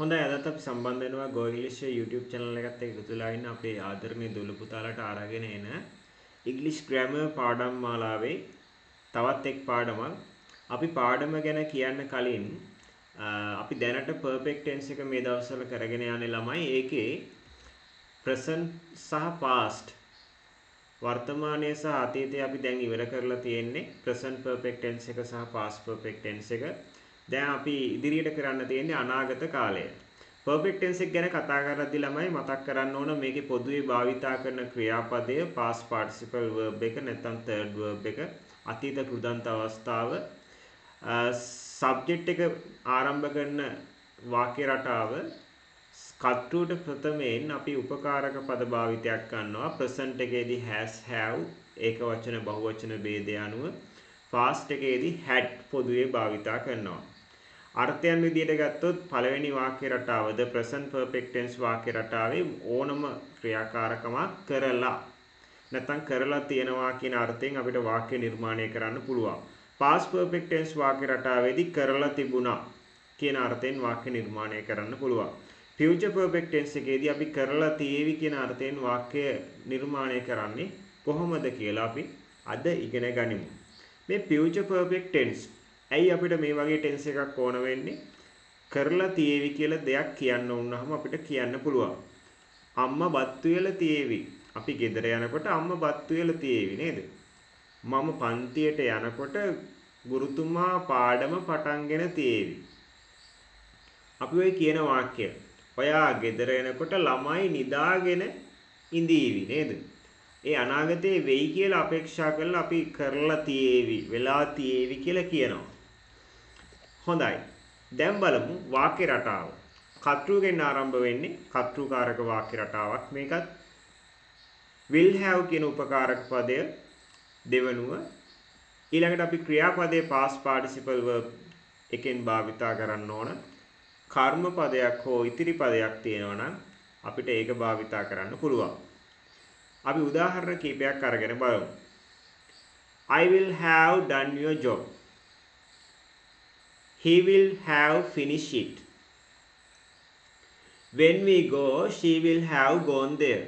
හොඳයි අදත් අපි සම්බන්ධ වෙනවා Go English YouTube channel එකත් එක්ක එකතු වෙලා ඉන්න අපේ ආදරණීය දොළ පුතාලට අරගෙන එන English grammar පාඩම් මාලාවේ තවත් එක් පාඩමක්. අපි පාඩම ගැන කියන්න කලින් අපි දැනට perfect tense එක මේ දවස්වල කරගෙන යන්නේ ළමයි. ඒකේ present සහ past වර්තමානයේ සහ අතීතයේ අපි දැන් ඉවර කරලා තියෙන්නේ present perfect tense එක සහ past perfect tense එක. දැන් අපි ඉදිරියට කරන්න තියෙන්නේ අනාගත කාලය. perfect tense එක ගැන කතා කරද්දී ළමයි මතක් කරන්න ඕන මේකේ පොදුවේ භාවිතා කරන ක්‍රියාපදය past participle verb එක නැත්නම් third verb එක අතීත කෘදන්ත අවස්ථාව subject එක ආරම්භ කරන වාක්‍ය රටාව කර්තෘට ප්‍රථමයෙන් අපි උපකාරක පද භාවිතයක් ගන්නවා present එකේදී has have ඒක වචන බහුවචන ભેදය අනුව past එකේදී had පොදුවේ භාවිතා කරනවා. අර්ථයන් විදියට ගත්තොත් පළවෙනි වාක්‍ය රටාව the present perfect tense වාක්‍ය රටාවේ ඕනම ක්‍රියාකාරකමක් කරලා නැත්නම් කරලා තියෙනවා කියන අර්ථයෙන් අපිට වාක්‍ය නිර්මාණය කරන්න පුළුවන්. past perfect tense වාක්‍ය රටාවේදී කරලා තිබුණා කියන අර්ථයෙන් වාක්‍ය නිර්මාණය කරන්න පුළුවන්. future perfect tense එකේදී අපි කරලා තියෙවි කියන අර්ථයෙන් වාක්‍ය නිර්මාණය කරන්නේ කොහොමද කියලා අපි අද ඉගෙන ගනිමු. මේ future perfect tense ඇයි අපිට මේ වගේ ටෙන්ස් එකක් ඕන වෙන්නේ? කරලා තියේවි කියලා දෙයක් කියන්න වුණාම අපිට කියන්න පුළුවන්. අම්මා බත් වේල තියේවි. අපි ගෙදර යනකොට අම්මා බත් වේල තියේවි නේද? මම පන්තියට යනකොට ගුරුතුමා පාඩම පටන්ගෙන තියේවි. අපි ඔය කියන වාක්‍ය. ඔයා ගෙදර එනකොට ළමයි නිදාගෙන ඉඳීවි නේද? ඒ අනාගතේ වෙයි කියලා අපේක්ෂා කරලා අපි කරලා තියේවි, වෙලා තියේවි කියලා කියනවා. හොඳයි. දැන් බලමු වාක්‍ය රටාව. කර්තෘගෙන් ආරම්භ වෙන්නේ කර්තෘකාරක වාක්‍ය රටාවක්. මේකත් will have කියන උපකාරක පදය දෙවනුව ඊළඟට අපි ක්‍රියාපදයේ past participle verb එකෙන් භාවිතා කරන්න ඕන. කර්ම පදයක් හෝ ඉතිරි පදයක් තියෙනවා නම් අපිට ඒක භාවිතා කරන්න පුළුවන්. අපි උදාහරණ කීපයක් අරගෙන බලමු. I will have done your job. He will have finished it. When we go, she will have gone there.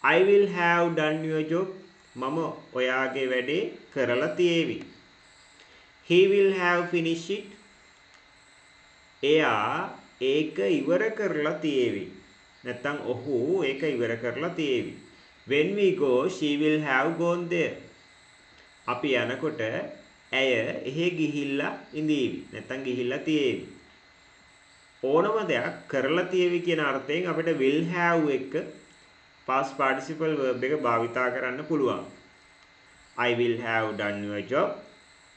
I will have done your job. මම ඔයාගේ වැඩේ කරලා තියේවි. He will have finished it. එයා ඒක ඉවර කරලා තියේවි. නැත්නම් ඔහු ඒක ඉවර කරලා තියේවි. When we go, she will have gone there. අපි යනකොට ඇය එහෙ ගිහිල්ලා ඉඳීවි. නැත්නම් ගිහිල්ලා තියේවි. ඕනම දෙයක් කරලා තියේවි කියන අර්ථයෙන් අපිට will have එක past participle verb එක භාවිතා කරන්න පුළුවන්. I will have done your job.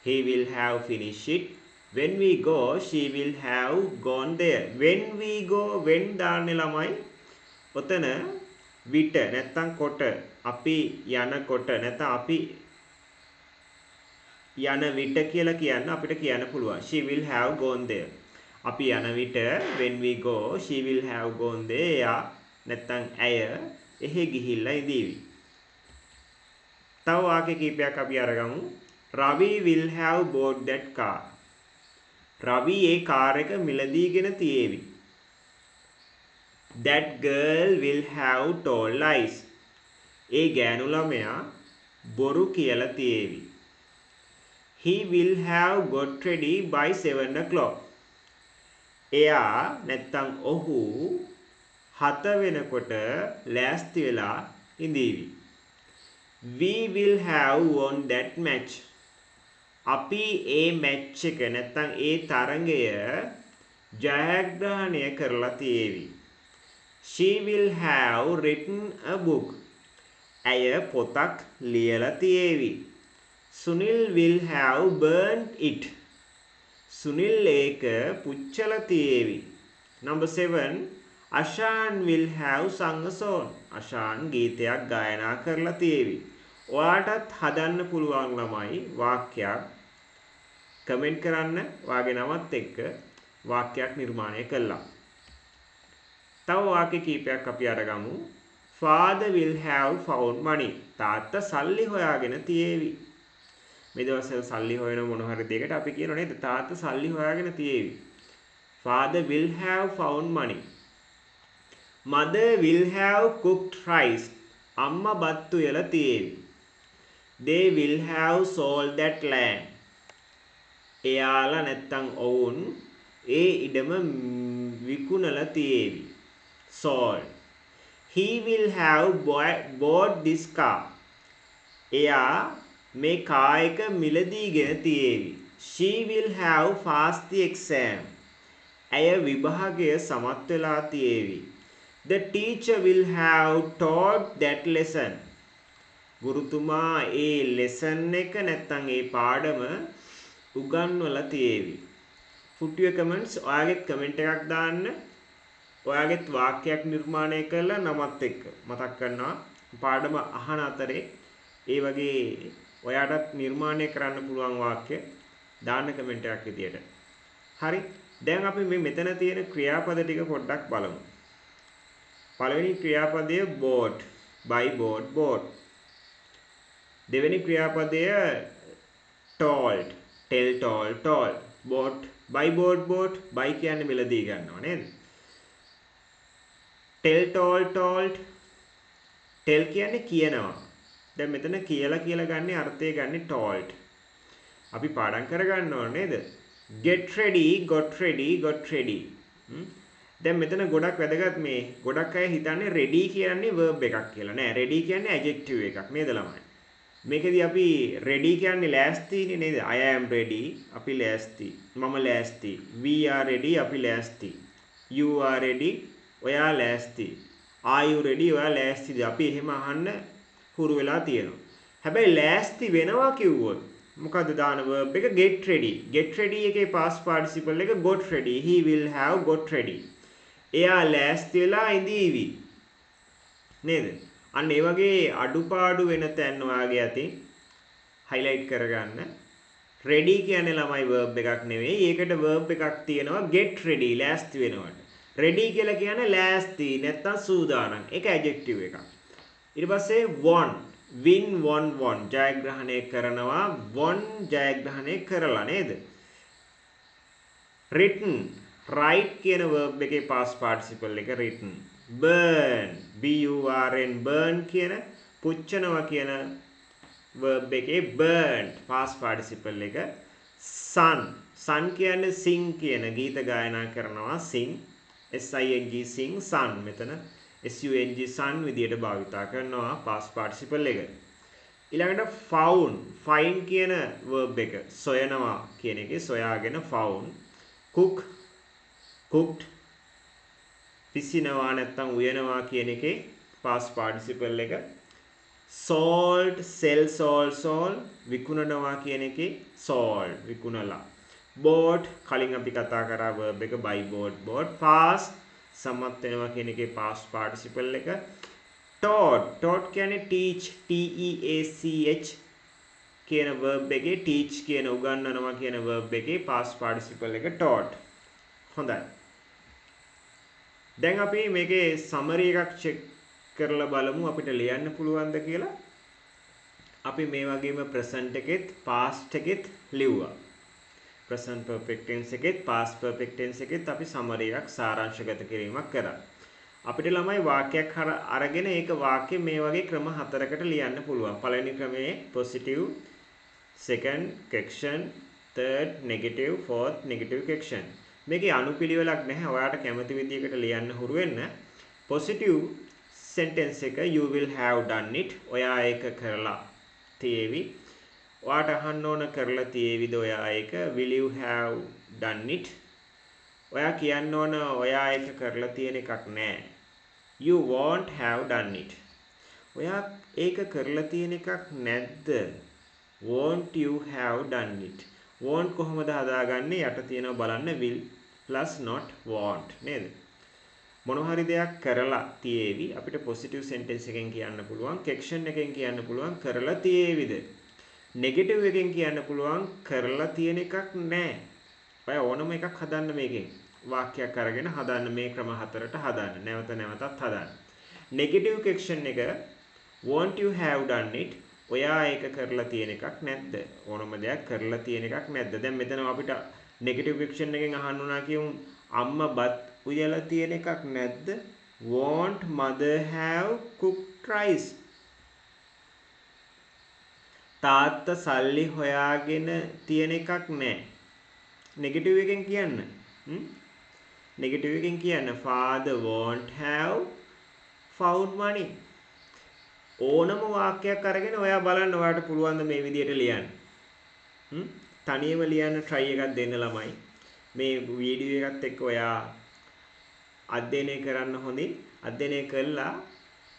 He will have finished it. When we go, she will have gone there. When we go, when දාන්නේ ළමයි. ඔතන විට නැත්නම් කොට අපි යනකොට නැත්නම් අපි යන විට කියලා කියන්න අපිට කියන්න පුළුවන්. She will have gone there. අපි යන විට when we go, she will have gone there. නැත්නම් ඇය එහෙ ගිහිල්ලා ඉඳීවි. තව වාක්‍ය කීපයක් අපි අරගමු. Ravi will have bought that car. Ravi A car එක මිලදීගෙන තියේවි. That girl will have told lies. ඒ ගෑනු ළමයා බොරු කියලා තියේවි. He will have got ready by 7 o'clock. එයා නැත්තම් ඔහු 7 වෙනකොට ලෑස්ති වෙලා ඉඳීවි. We will have won that match. අපි ඒ මැච් එක නැත්තම් ඒ තරඟය ජයග්‍රහණය කරලා තියේවි. She will have written a book. ඇය පොතක් ලියලා තියේවි. Sunil will have burnt it. Sunil ඒක පුච්චලා තියේවි. Number 7. Ashan will have sung a song. Ashan ගීතයක් ගායනා කරලා තියේවි. ඔයාටත් හදන්න පුළුවන් ළමයි වාක්‍යයක් කමෙන්ට් කරන්න වාගේ නමත් එක්ක වාක්‍යයක් නිර්මාණය කළා. තව වාක්‍ය කීපයක් අපි අරගමු. Father will have found money. තාත්තා සල්ලි හොයාගෙන තියේවි. මේ දවස්වල සල්ලි හොයන මොන හරි දෙයකට අපි කියනවා නේද තාත්තා සල්ලි හොයාගෙන තියේවි. Father will have found money. Mother will have cooked rice. අම්මා බත් උයලා තියේවි. They will have sold that land. එයාලා නැත්තම් ඔවුන් ඒ ඉඩම විකුණලා තියේවි. Sold. He will have bought this car. එයා මේ කාර් එක මිලදීගෙන තියේවි. She will have passed the exam. ඇය විභාගය සමත් වෙලා තියේවි. The teacher will have taught that lesson. ගුරුතුමා A lesson එක නැත්තම් ඒ පාඩම උගන්වලා තියේවි. put your comments. ඔයාගේ comment එකක් දාන්න. ඔයාගෙත් වාක්‍යයක් නිර්මාණය කරලා නමත් එක්ක මතක් කරනවා. පාඩම අහන අතරේ ඒ වගේ ඔයාටත් නිර්මාණය කරන්න පුළුවන් වාක්‍ය දාන්න comment එකක් විදියට. හරි. දැන් අපි මේ මෙතන තියෙන ක්‍රියාපද ටික පොඩ්ඩක් බලමු. පළවෙනි ක්‍රියාපදය bought, buy bought, bought. දෙවෙනි ක්‍රියාපදය told, tell told, told. bought, buy bought, bought. buy කියන්නේ මිලදී ගන්නවා නේද? tell told, told. tell කියන්නේ කියනවා. දැන් මෙතන කියලා ගන්න අර්ථය ගන්න told. අපි පාඩම් කරගන්න ඕනේ නේද? get ready, got ready, got ready. දැන් මෙතන ගොඩක් වැදගත් මේ ගොඩක් අය හිතන්නේ ready කියන්නේ verb එකක් කියලා. නෑ ready කියන්නේ adjective එකක් නේද ළමයි? මේකෙදි අපි ready කියන්නේ ලෑස්තිනේ නේද? I am ready අපි ලෑස්ති. මම ලෑස්ති. We are ready අපි ලෑස්ති. You are ready ඔයා ලෑස්ති. Are you ready ඔයා ලෑස්තිද? අපි එහෙම අහන්න හුරු වෙලා තියෙනවා. හැබැයි ලෑස්ති වෙනවා කිව්වොත් මොකද දාන verb එක get ready. get ready එකේ past participle එක got ready. He will have got ready. එයා ලෑස්ති වෙලා ඉඳීවි. නේද? අන්න ඒ වගේ අඩුපාඩු වෙන තැන් ඔයාගේ අතින් highlight කරගන්න. ready කියන්නේ ළමයි verb එකක් නෙවෙයි. ඒකට verb එකක් තියෙනවා get ready ලෑස්ති වෙනවට. ready කියලා කියන්නේ ලෑස්ති නැත්තම් සූදානම්. ඒක adjective එකක්. ඊට පස්සේ won win won won ජයග්‍රහණය කරනවා won ජයග්‍රහණය කරලා නේද? written write කියන verb එකේ past participle එක written. burn burn burn කියන පුච්චනවා කියන verb එකේ burnt past participle එක. sun කියන්නේ sing කියන ගීත ගායනා කරනවා sing sing sun මෙතන sung sun විදියට භාවිතා කරනවා past participle එක. ඊළඟට find කියන verb එක සොයනවා කියන එකේ සොයාගෙන found. cooked පිසිනවා නැත්තම් උයනවා කියන එකේ past participle එක. sold විකුණනවා කියන එකේ sold විකුණලා. bought කලින් අපි කතා කරා verb එක buy bought pass සමත් වෙනවා කියන එකේ past participle එක. taught කියන්නේ teach කියන verb එකේ teach කියන උගන්වනවා කියන verb එකේ past participle එක taught. හොඳයි. දැන් අපි මේකේ summary එකක් check කරලා බලමු අපිට ලියන්න පුළුවන්ද කියලා. අපි මේ වගේම present එකෙත් past එකෙත් ලිව්වා. present perfect tense එකෙත් past perfect tense එකෙත් අපි summary එකක් සාරාංශගත කිරීමක් කරා. අපිට ළමයි වාක්‍යයක් අරගෙන ඒක වාක්‍ය මේ වගේ ක්‍රම හතරකට ලියන්න පුළුවන්. පළවෙනි ක්‍රමයේ positive, second question, third negative, fourth negative question. මේකේ අනුපිළිවෙලක් නැහැ. ඔයාට කැමති විදිහකට ලියන්න හුරු වෙන්න. positive sentence එක you will have done it. ඔයා ඒක කරලා තියේවි. ඔයාට අහන්න ඕන කරලා තියේවිද ඔයා ඒක will you have done it. ඔයා කියන්න ඕන ඔයා ඒක කරලා තියෙන එකක් නෑ. you won't have done it. ඔයා ඒක කරලා තියෙන එකක් නැද්ද? won't you have done it. won't කොහොමද හදාගන්නේ? යට තියෙනවා බලන්න will plus not won't නේද? මොන හරි දෙයක් කරලා තියේවි අපිට positive sentence එකෙන් කියන්න පුළුවන්. question එකෙන් කියන්න පුළුවන් කරලා තියේවිද. negative එකෙන් කියන්න පුළුවන් කරලා තියෙන එකක් නෑ. ඔය ඕනම එකක් හදන්න මේකෙන්. වාක්‍යයක් අරගෙන හදන්න මේ ක්‍රම හතරට හදන්න. නැවත නැවතත් හදන්න. negative question එක won't you have done it. ඔයා ඒක කරලා තියෙන එකක් නැද්ද? ඕනම දෙයක් කරලා තියෙන එකක් නැද්ද? දැන් මෙතන අපිට negative question එකෙන් අහන්න උනා කියමු අම්මා බත් උයලා තියෙන එකක් නැද්ද? Won't mother have cooked rice? තාත්තා සල්ලි හොයාගෙන තියෙන එකක් නැහැ. නෙගටිව් එකෙන් කියන්න. නෙගටිව් එකෙන් කියන්න father won't have found money. ඕනම වාක්‍යයක් අරගෙන ඔයා බලන්න ඔයාට පුළුවන් ද මේ විදිහට ලියන්න. තනියම ලියන්න try එකක් දෙන්න ළමයි. මේ වීඩියෝ එකත් එක්ක ඔයා අධ්‍යයනය කරන්න හොඳින් අධ්‍යයනය කළා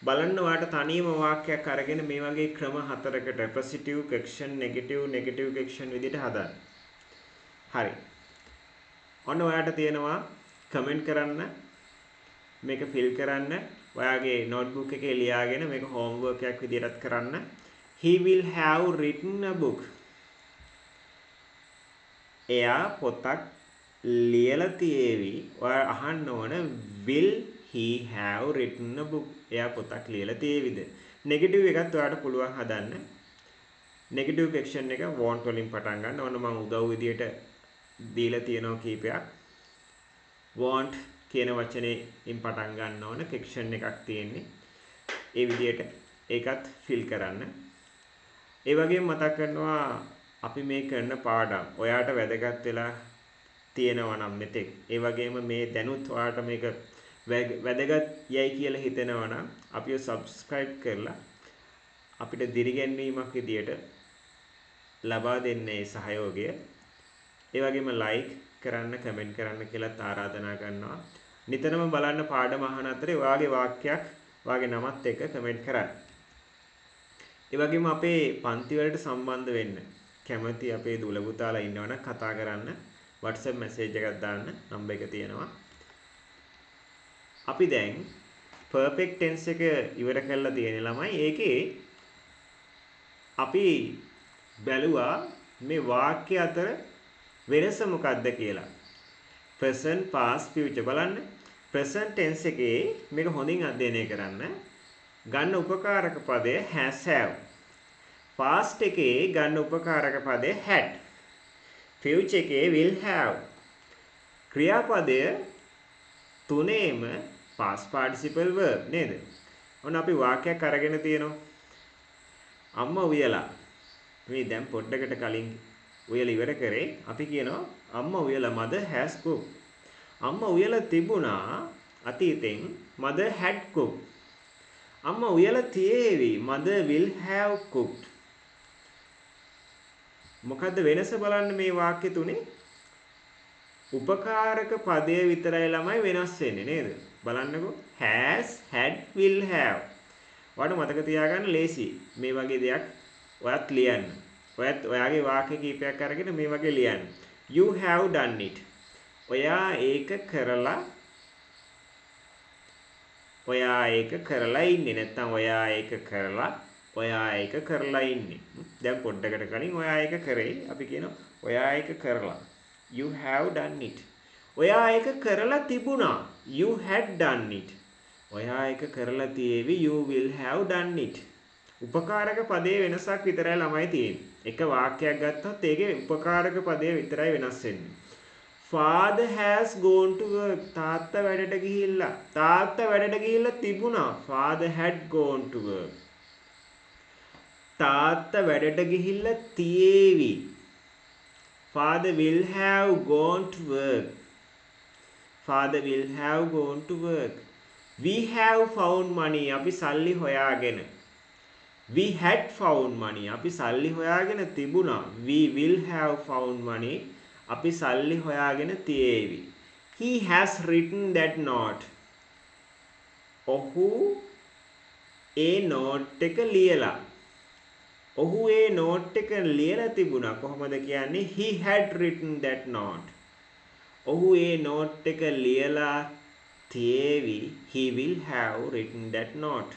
බලන්න ඔයාට තනියම වාක්‍යයක් අරගෙන මේ වගේ ක්‍රම හතරකට positive question negative question විදිහට හදන්න. හරි. ඔන්න ඔයාට තියෙනවා කමෙන්ට් කරන්න මේක ෆිල් කරන්න ඔයාගේ notebook එකේ ලියාගෙන මේක homework එකක් විදිහටත් කරන්න. He will have written a book. එයා පොතක් ලියලා තියේවි. ඔයා අහන්න ඕන will he have written a book? එයා පොතක් ලියලා තියේවිද? නෙගටිව් එකත් ඔයාට පුළුවන් හදන්න. නෙගටිව් question එක want වලින් පටන් ගන්න. ඕන මම උදව් විදියට දීලා තියෙනවා කීපයක්. want කියන වචනේකින් පටන් ගන්න ඕන section එකක් තියෙන්නේ. ඒ විදියට ඒකත් fill කරන්න. ඒ වගේම මතක් කරනවා අපි මේ කරන පාඩම් ඔයාට වැදගත් වෙලා තියෙනවා නම් මෙතෙක් ඒ වගේම මේ දැනුත් ඔයාට මේක වැදගත් යයි කියලා හිතෙනවා නම් අපිව subscribe කරලා අපිට දිරිගැන්වීමක් විදියට ලබා දෙන්නේ සහයෝගය. ඒ වගේම like කරන්න කමෙන්ට් කරන්න කියලා ආරාධනා කරනවා. නිතරම බලන්න පාඩම අහන අතරේ ඔයාගේ වාක්‍යයක් ඔයාගේ නමත් එක්ක කමෙන්ට් කරන්න. ඒ වගේම අපේ පන්ති වලට සම්බන්ධ වෙන්න කැමති අපේ දුල පුතාලා ඉන්නවනම් කතා කරන්න WhatsApp message එකක් දාන්න නම්බර් එක තියෙනවා. අපි දැන් perfect tense එක ඉවර කරලා තියෙන ළමයි ඒකේ අපි බැලුවා මේ වාක්‍ය අතර වෙනස මොකක්ද කියලා. present past future බලන්න. present tense එකේ මේක හොඳින් අධ්‍යයනය කරන්න. ගන්න උපකාරක පදය has have. past එකේ ගන්න උපකාරක පදය had. future එකේ will have. ක්‍රියාපදය තුනේම past participle verb නේද? ඔන්න අපි වාක්‍යයක් අරගෙන තියෙනවා. අම්මා උයලා. මේ දැන් පොඩ්ඩකට කලින් උයලා ඉවර කරේ. අපි කියනවා අම්මා උයලා mother has cooked. අම්මා උයලා තිබුණා අතීතෙන් mother had cooked. අම්මා උයලා තියේවි mother will have cooked. මොකද්ද වෙනස බලන්න මේ වාක්‍ය තුනේ? උපකාරක පදය විතරයි ළමයි වෙනස් වෙන්නේ නේද? බලන්නකෝ has had will have. ඔයාලට මතක තියාගන්න ලේසි. මේ වගේ දෙයක් ඔයත් ලියන්න. ඔයත් ඔයාගේ වාක්‍ය කීපයක් අරගෙන මේ වගේ ලියන්න. You have done it. ඔයා ඒක කරලා ඉන්නේ නැත්නම් ඔයා ඒක කරලා ඉන්නේ. දැන් පොඩ්ඩකට කලින් ඔයා ඒක කරේ. අපි කියනවා ඔයා ඒක කරලා. You have done it. ඔයා ඒක කරලා තිබුණා. You had done it. ඔයා ඒක කරලා තියේවි. You will have done it. උපකාරක පදයේ වෙනසක් විතරයි ළමයි තියෙන්නේ. එක වාක්‍යයක් ගත්තොත් ඒකේ උපකාරක පදය විතරයි වෙනස් වෙන්නේ. Father has gone to work. තාත්තා වැඩට ගිහිල්ලා තිබුණා. Father had gone to work. තාත්තා වැඩට ගිහිල්ලා තියේවි. Father will have gone to work. Father will have gone to work. We have found money. අපි සල්ලි හොයාගෙන. We had found money. අපි සල්ලි හොයාගෙන තිබුණා. We will have found money. අපි සල්ලි හොයාගෙන තියේවි. He has written that note. ඔහු ඒ නෝට් එක ලියලා. ඔහු ඒ නෝට් එක ලියලා තිබුණා. කොහොමද කියන්නේ? He had written that note. ඔහු ඒ නෝට් එක ලියලා තියේවි. He will have written that note.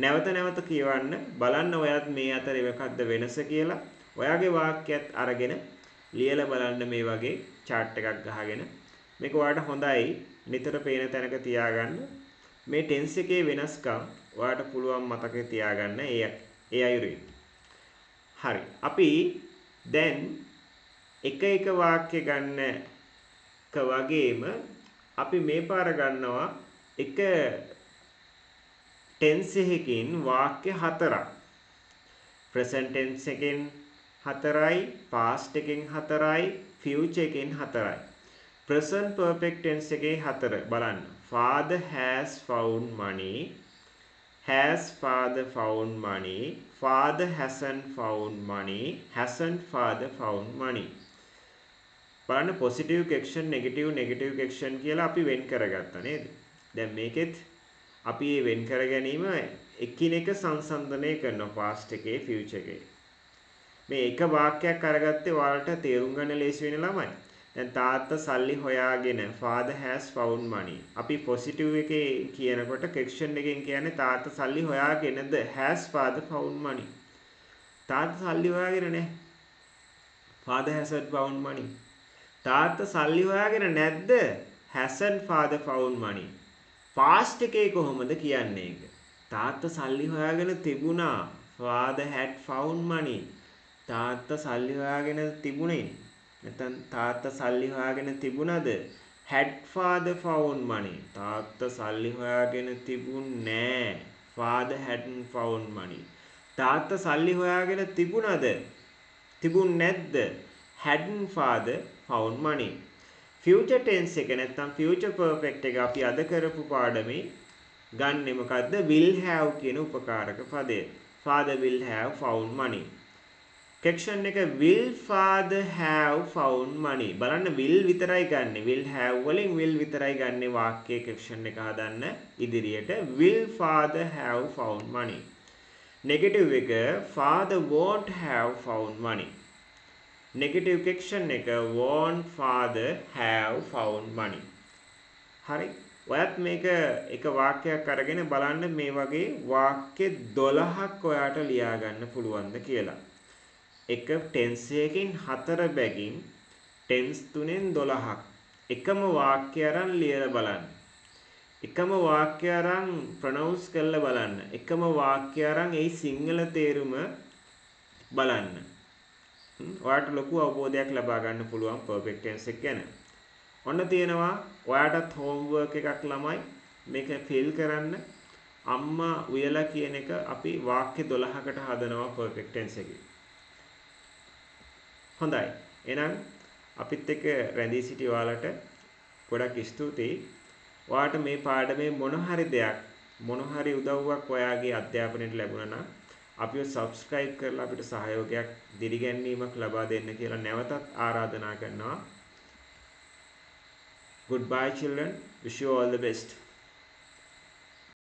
නැවත නැවත කියවන්න බලන්න ඔයත් මේ අතරේ මොකක්ද වෙනස කියලා. ඔයාගේ වාක්‍යයත් අරගෙන ලියලා බලන්න මේ වගේ chart එකක් ගහගෙන. මේක ඔයාලට හොඳයි නිතර පේන තැනක තියාගන්න. මේ tense එකේ වෙනස්කම් ඔයාලට පුළුවන් මතකේ තියාගන්න ඒ අයුරින්. හරි. අපි දැන් එක එක වාක්‍ය ගන්න වගේම අපි මේ පාර ගන්නවා එක tense එකකින් වාක්‍ය හතරක්. present tense එකෙන් 4යි, past එකෙන් 4යි, future එකෙන් 4යි. present perfect tense එකේ 4 බලන්න. Father has found money. Has father found money? Father hasn't found money. Hasn't father found money? බලන්න positive question, negative question කියලා අපි වෙන් කරගත්තා නේද? දැන් මේකෙත් අපි මේ වෙන් කර ගැනීම එකිනෙක සංසන්දනය කරනවා past එකේ future එකේ. මේ එක වාක්‍යයක් අරගත්තේ ඔයාලට තේරුම් ගන්න ලේසි වෙන ළමයි. දැන් තාත්තා සල්ලි හොයාගෙන father has found money. අපි positive එකේ කියනකොට question එකෙන් කියන්නේ තාත්තා සල්ලි හොයාගෙනද has father found money. තාත්තා සල්ලි හොයාගෙන නැහැ. father hasn't found money. තාත්තා සල්ලි හොයාගෙන නැද්ද? hasn't father found money. past එකේ කොහොමද කියන්නේ ඒක? තාත්තා සල්ලි හොයාගෙන තිබුණා. father had found money. තාත්තා සල්ලි හොයාගෙන තිබුණේ. නැත්නම් තාත්තා සල්ලි හොයාගෙන තිබුණද? had father found money. තාත්තා සල්ලි හොයාගෙන තිබුණේ නැහැ. father hadn't found money. තාත්තා සල්ලි හොයාගෙන තිබුණද? තිබුණ නැද්ද? hadn't father found money. future tense එක නැත්නම් future perfect එක අපි අද කරපු පාඩමේ ගන්නෙ මොකද්ද? will have කියන උපකාරක පදය. father will have found money. Question එක will father have found money? බලන්න will විතරයි ගන්නෙ. will have වලින් will විතරයි ගන්නෙ වාක්‍යයේ question එක හදන්න ඉදිරියට. will father have found money? Negative එක father won't have found money. Negative question එක won't father have found money. හරි. ඔයත් මේක එක වාක්‍යයක් අරගෙන බලන්න මේ වගේ වාක්‍ය 12ක් ඔයාට ලියා ගන්න පුළුවන්ද කියලා. එක tense එකකින් 4 බැගින් tense 3න් 12ක් එකම වාක්‍ය අරන් ලියලා බලන්න. එකම වාක්‍ය අරන් pronounce කරලා බලන්න. එකම වාක්‍ය අරන් ඒ සිංහල තේරුම බලන්න. ඔයාට ලොකු අවබෝධයක් ලබා ගන්න පුළුවන් perfect tense එක ගැන. ඔන්න තියෙනවා ඔයාටත් homework එකක් ළමයි මේක fill කරන්න. අම්මා උයලා කියන එක අපි වාක්‍ය 12කට හදනවා perfect tense එකේ. හොඳයි. එහෙනම් අපිත් එක්ක රැඳී සිටි ඔයාලට ගොඩක් ස්තුතියි. ඔයාට මේ පාඩමේ මොන හරි දෙයක් මොන හරි උදව්වක් ඔයාගේ අධ්‍යාපනයට ලැබුණා නම් අපිව subscribe කරලා අපිට සහයෝගයක් දිරිගැන්වීමක් ලබා දෙන්න කියලා නැවතත් ආරාධනා කරනවා. Goodbye children. Wish you all the best.